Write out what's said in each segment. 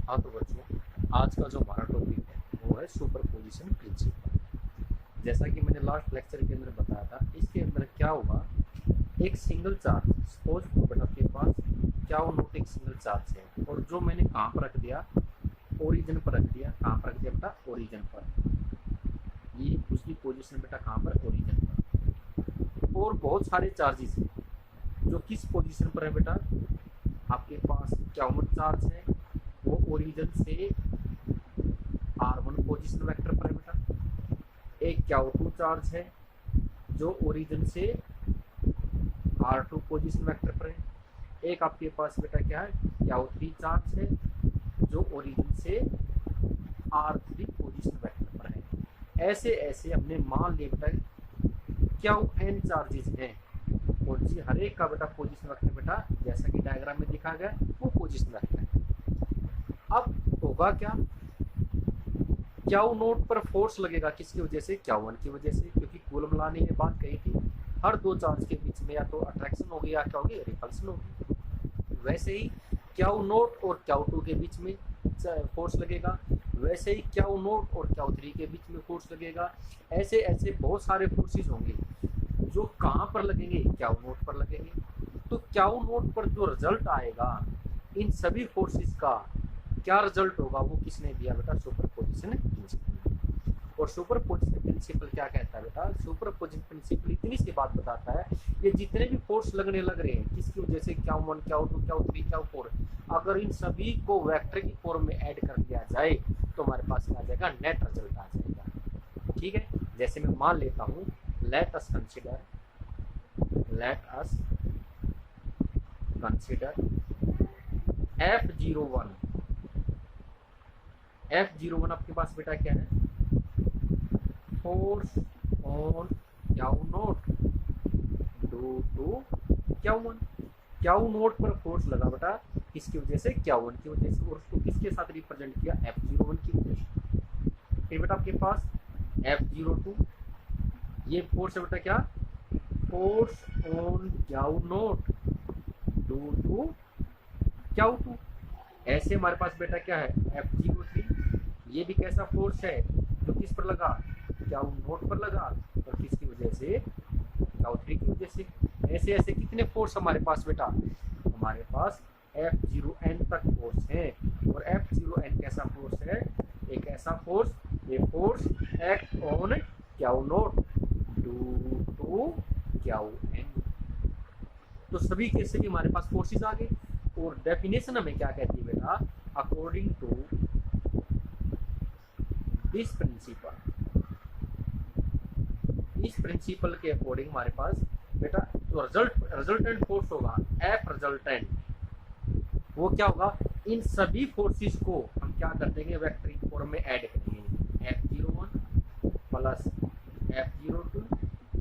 हाँ तो बच्चों, आज का जो हमारा टॉपिक है वो है सुपरपोजिशन प्रिंसिपल। जैसा कि मैंने लास्ट लेक्चर के अंदर बताया था, इसके अंदर क्या हुआ, एक सिंगल चार्ज सपोज बेटा आपके पास क्या वो नोट एक सिंगल चार्ज है, और जो मैंने कहाँ पर रख दिया, ओरिजिन पर रख दिया। कहाँ पर रख दिया बेटा? ओरिजिन पर। ये उसकी पोजीशन बेटा कहाँ पर? ओरिजिन पर। और बहुत सारे चार्जेस हैं जो किस पोजीशन पर है बेटा? आपके पास क्या चार्ज है, वो ओरिजिन से R1 पोजीशन वेक्टर पर है बेटा। एक Q2 चार्ज है जो ओरिजिन से R2 पोजीशन वेक्टर पर है। एक आपके पास बेटा क्या है, Q3 चार्ज है जो ओरिजिन से R3 पोजीशन वेक्टर पर है। ऐसे ऐसे हमने मान लिया बेटा Qn चार्जेस हैं, और जी हर एक का बेटा पोजीशन वेक्टर बेटा जैसा कि डायग्राम में दिखा गया वो पोजीशन वेक्टर है। अब होगा क्या, क्यू नोट पर फोर्स लगेगा किसकी वजह से? Q1 की वजह से, क्योंकि कूलम लाने ने बात कही थी हर दो चार्ज के बीच में या तो अट्रैक्शन होगी या क्या होगी, रिपल्सन होगी। वैसे ही Q नोट और Q2 के बीच में फोर्स लगेगा, वैसे ही Q नोट और Q3 के बीच में फोर्स लगेगा। ऐसे ऐसे बहुत सारे फोर्सेस होंगे जो कहाँ पर लगेंगे? Q नोट पर लगेंगे। तो Q नोट पर जो रिजल्ट आएगा इन सभी फोर्सेस का क्या रिजल्ट होगा, वो किसने दिया बेटा? Superposition principle. और सुपरपोजिशन प्रिंसिपल क्या कहता है बेटा? सुपरपोजिशन प्रिंसिपल इतनी सी बात बताता है, ये जितने भी फोर्स लगने लग रहे हैं किसकी वजह से, Q1 Q2 Q3 Q4, अगर इन सभी को वेक्टर की फॉर्म में ऐड कर दिया जाए तो हमारे पास क्या आ जाएगा? नेट रिजल्ट आ जाएगा। ठीक है, जैसे मैं मान लेता हूँ, let us consider F01। F01 आपके पास बेटा क्या है? Force on Q nought due to Q1। Q nought पर फोर्स लगा बेटा किसकी वजह से? Q1 की वजह से, और उसको किसके साथ रिप्रेजेंट किया? F01 की वजह से। फिर बेटा आपके पास F02, ये फोर्स है बेटा क्या? Force on Q nought due to Q2। ऐसे हमारे पास बेटा क्या है? F03, ये भी कैसा फोर्स है जो किस पर लगा? Q नोट पर लगा, और किसकी वजह से? Q3 की वजह से। ऐसे ऐसे कितने फोर्स हमारे पास बेटा? हमारे पास F0n तक फोर्स है। और F0n कैसा फोर्स है? एक ऐसा फोर्स, ये force act on Q nought due to Qn। तो सभी के सभी हमारे पास फोर्सेस आ गए। और डेफिनेशन हमें क्या कहती है बेटा? अकॉर्डिंग टू दिस प्रिंसिपल, इस प्रिंसिपल के अकॉर्डिंग हमारे पास बेटा जो रिजल्टेंट फोर्स होगा एफ रिजल्टेंट, वो क्या होगा? इन सभी फोर्सेस को हम क्या कर देंगे? वेक्टर फॉर्म में ऐड करेंगे। F01 plus F02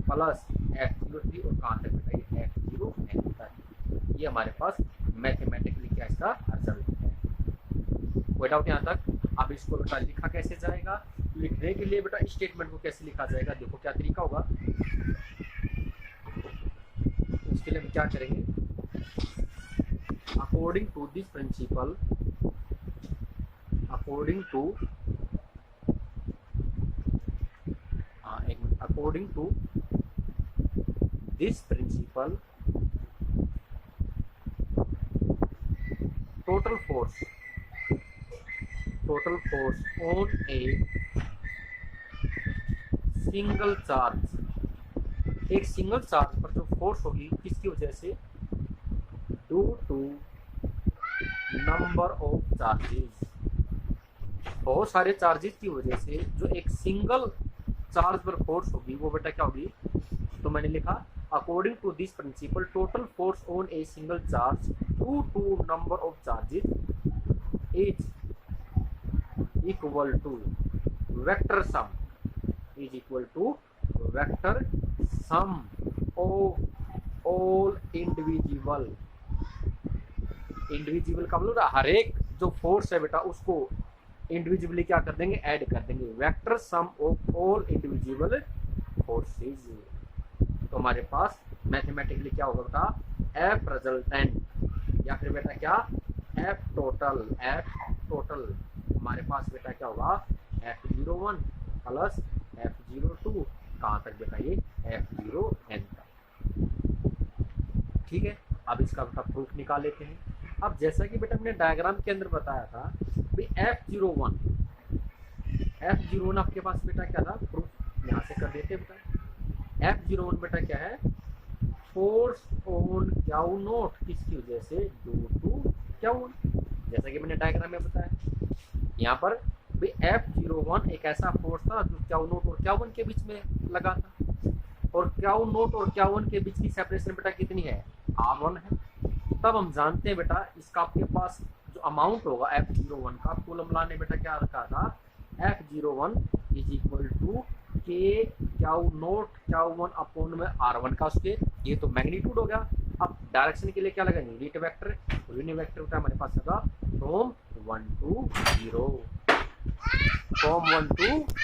plus F03, और कहाँ तक बेटा? ये F0n तक। ये हमारे पास मैथमेटिकली क्या इसका रिजल्ट है। कोई डाउट यहाँ तक? अब इसको बेटा लिखा कैसे जाएगा? लिखने के लिए बेटा स्टेटमेंट को कैसे लिखा जाएगा, देखो क्या तरीका होगा। उसके लिए हम क्या करेंगे? According to this principle, according to according to this principle, total force on a single charge, एक सिंगल चार्ज पर जो फोर्स होगी किसकी वजह से? Due to number of charges, बहुत सारे चार्जेस की वजह से जो एक सिंगल चार्ज पर फोर्स होगी वो बेटा क्या होगी? तो मैंने लिखा according to this principle total force on a single charge due to number of charges is equal to vector sum, is equal to vector sum of all individual का मतलब हर एक जो फोर्स है बेटा उसको इंडिविजुअली क्या कर देंगे? ऐड कर देंगे। Vector sum of all individual forces. तो हमारे पास मैथमेटिकली क्या होगा बेटा? एफ रिजल्टेंट, या फिर बेटा क्या? एफ टोटल, एफ टोटल हमारे पास बेटा क्या होगा F01 प्लस F02 कहाँ तक बेटा ये F0n तक। ठीक है, अब इसका बेटा प्रूफ निकाल लेते हैं। अब जैसा कि बेटा मैंने डायग्राम के अंदर बताया था भाई F01 आपके पास बेटा क्या था, प्रूफ यहाँ से कर देते बेटा। F01 बेटा क्या है, फोर्स ऑन क्याउ नोट, किसकी वजह से, ड्यू टू क्याउ, जैसा कि मैंने डायग्राम में बताया। यहाँ पर भाई F01 एक ऐसा फोर्स था जो क्याउ नोट और क्याउ के बीच में लगा था, और क्याउ नोट और क्याउ के बीच की सेपरेशन बेटा कितनी है, R1 है। तब हम जानते हैं बेटा इसका आपके पास जो अमाउंट होगा F01 का, कूलम लाने बेटा क्या रखा था, F01 इज इक्वल टू के क्याउ नोट क्याउ वन अपॉन में R1 का स्क्वायर, ये तो मैग्नीट्यूड हो गया। अब डायरेक्शन के लिए क्या लगेगा, यूनिट वेक्टर, यूनिट वेक्टर होता है हमारे पास होगा फ्रॉम 1 to 0, फ्रॉम 1 to